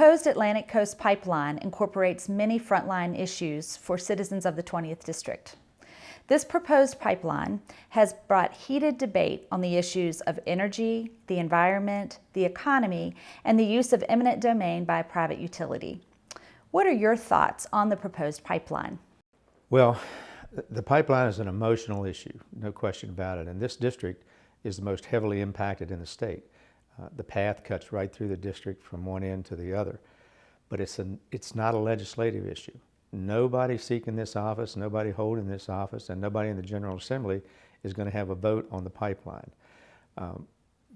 proposed Atlantic Coast Pipeline incorporates many frontline issues for citizens of the 20th District. This proposed pipeline has brought heated debate on the issues of energy, the environment, the economy, and the use of eminent domain by a private utility. What are your thoughts on the proposed pipeline? Well, the pipeline is an emotional issue, no question about it, and this district is the most heavily impacted in the state. The path cuts right through the district from one end to the other, but it's not a legislative issue. Nobody seeking this office, nobody holding this office, and nobody in the General Assembly is going to have a vote on the pipeline.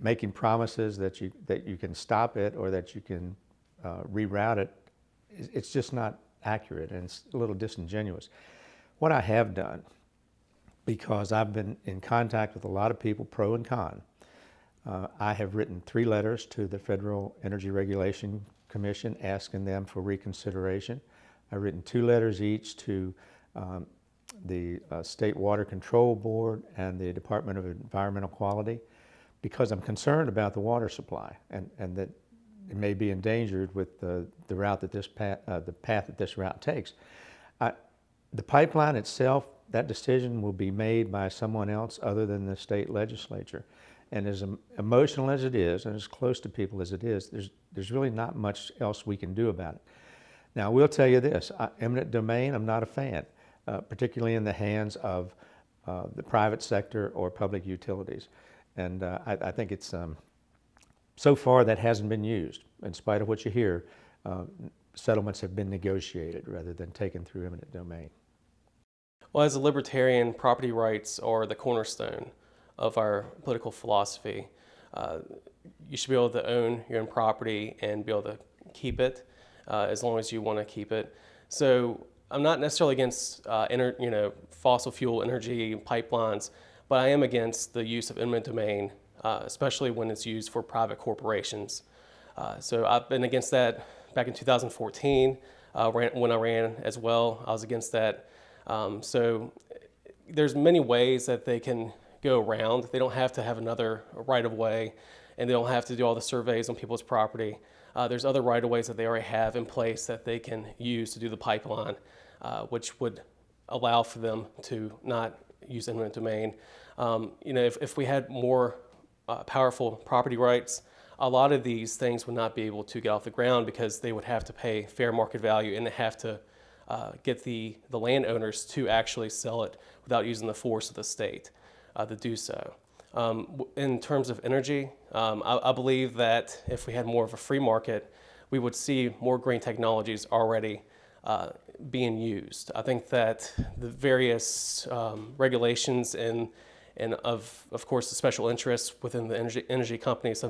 Making promises that you can stop it or that you can reroute it, it's just not accurate, and it's a little disingenuous. What I have done, because I've been in contact with a lot of people, pro and con, I have written 3 letters to the Federal Energy Regulation Commission asking them for reconsideration. I've written 2 letters each to the State Water Control Board and the Department of Environmental Quality, because I'm concerned about the water supply and that it may be endangered with the route that the path that this route takes. The pipeline itself, that decision will be made by someone else other than the state legislature. And as emotional as it is, and as close to people as it is, there's really not much else we can do about it. Now, I will tell you this, eminent domain, I'm not a fan, particularly in the hands of the private sector or public utilities. And I think it's, so far that hasn't been used. In spite of what you hear, settlements have been negotiated rather than taken through eminent domain. Well, as a libertarian, property rights are the cornerstone of our political philosophy. You should be able to own your own property and be able to keep it as long as you want to keep it. So I'm not necessarily against fossil fuel energy pipelines, but I am against the use of eminent domain, especially when it's used for private corporations. So I've been against that back in 2014 when I ran as well. I was against that. So there's many ways that they can go around. They don't have to have another right-of-way, and they don't have to do all the surveys on people's property. There's other right-of-ways that they already have in place that they can use to do the pipeline, which would allow for them to not use eminent domain. If we had more powerful property rights, a lot of these things would not be able to get off the ground because they would have to pay fair market value and they have to get the landowners to actually sell it without using the force of the state to do so. In terms of energy, I believe that if we had more of a free market, we would see more green technologies already being used. I think that the various regulations and of course the special interests within the energy companies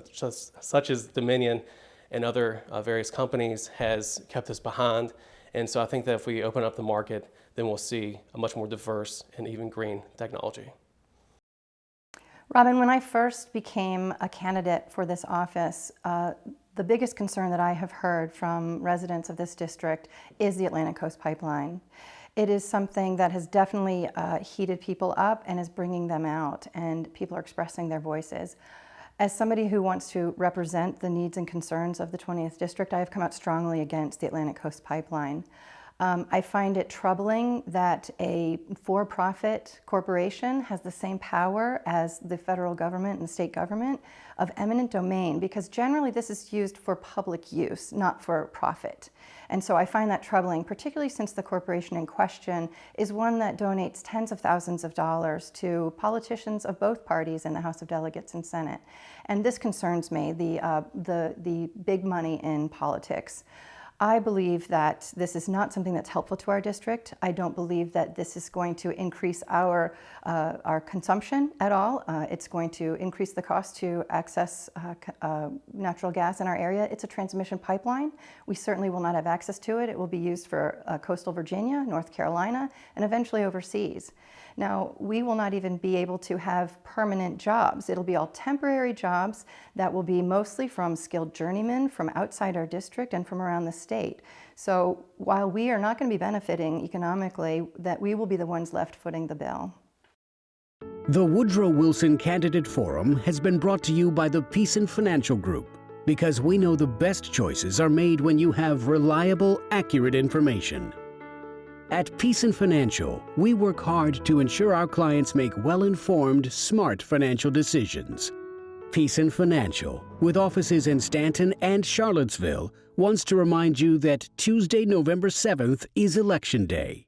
such as Dominion and other various companies has kept us behind. And so I think that if we open up the market, then we'll see a much more diverse and even green technology. Robin, when I first became a candidate for this office, the biggest concern that I have heard from residents of this district is the Atlantic Coast Pipeline. It is something that has definitely heated people up and is bringing them out, and people are expressing their voices. As somebody who wants to represent the needs and concerns of the 20th District, I have come out strongly against the Atlantic Coast Pipeline. I find it troubling that a for-profit corporation has the same power as the federal government and the state government of eminent domain, because generally this is used for public use, not for profit. And so I find that troubling, particularly since the corporation in question is one that donates tens of thousands of dollars to politicians of both parties in the House of Delegates and Senate. And this concerns me, the big money in politics. I believe that this is not something that's helpful to our district. I don't believe that this is going to increase our consumption at all. It's going to increase the cost to access natural gas in our area. It's a transmission pipeline. We certainly will not have access to it. It will be used for coastal Virginia, North Carolina, and eventually overseas. Now, we will not even be able to have permanent jobs. It'll be all temporary jobs that will be mostly from skilled journeymen from outside our district and from around the state. So while we are not going to be benefiting economically, that we will be the ones left footing the bill. The Woodrow Wilson Candidate Forum has been brought to you by the Peace and Financial Group. because we know the best choices are made when you have reliable, accurate information. At Peason Financial, we work hard to ensure our clients make well-informed, smart financial decisions. Peason Financial, with offices in Stanton and Charlottesville, wants to remind you that Tuesday, November 7th is Election Day.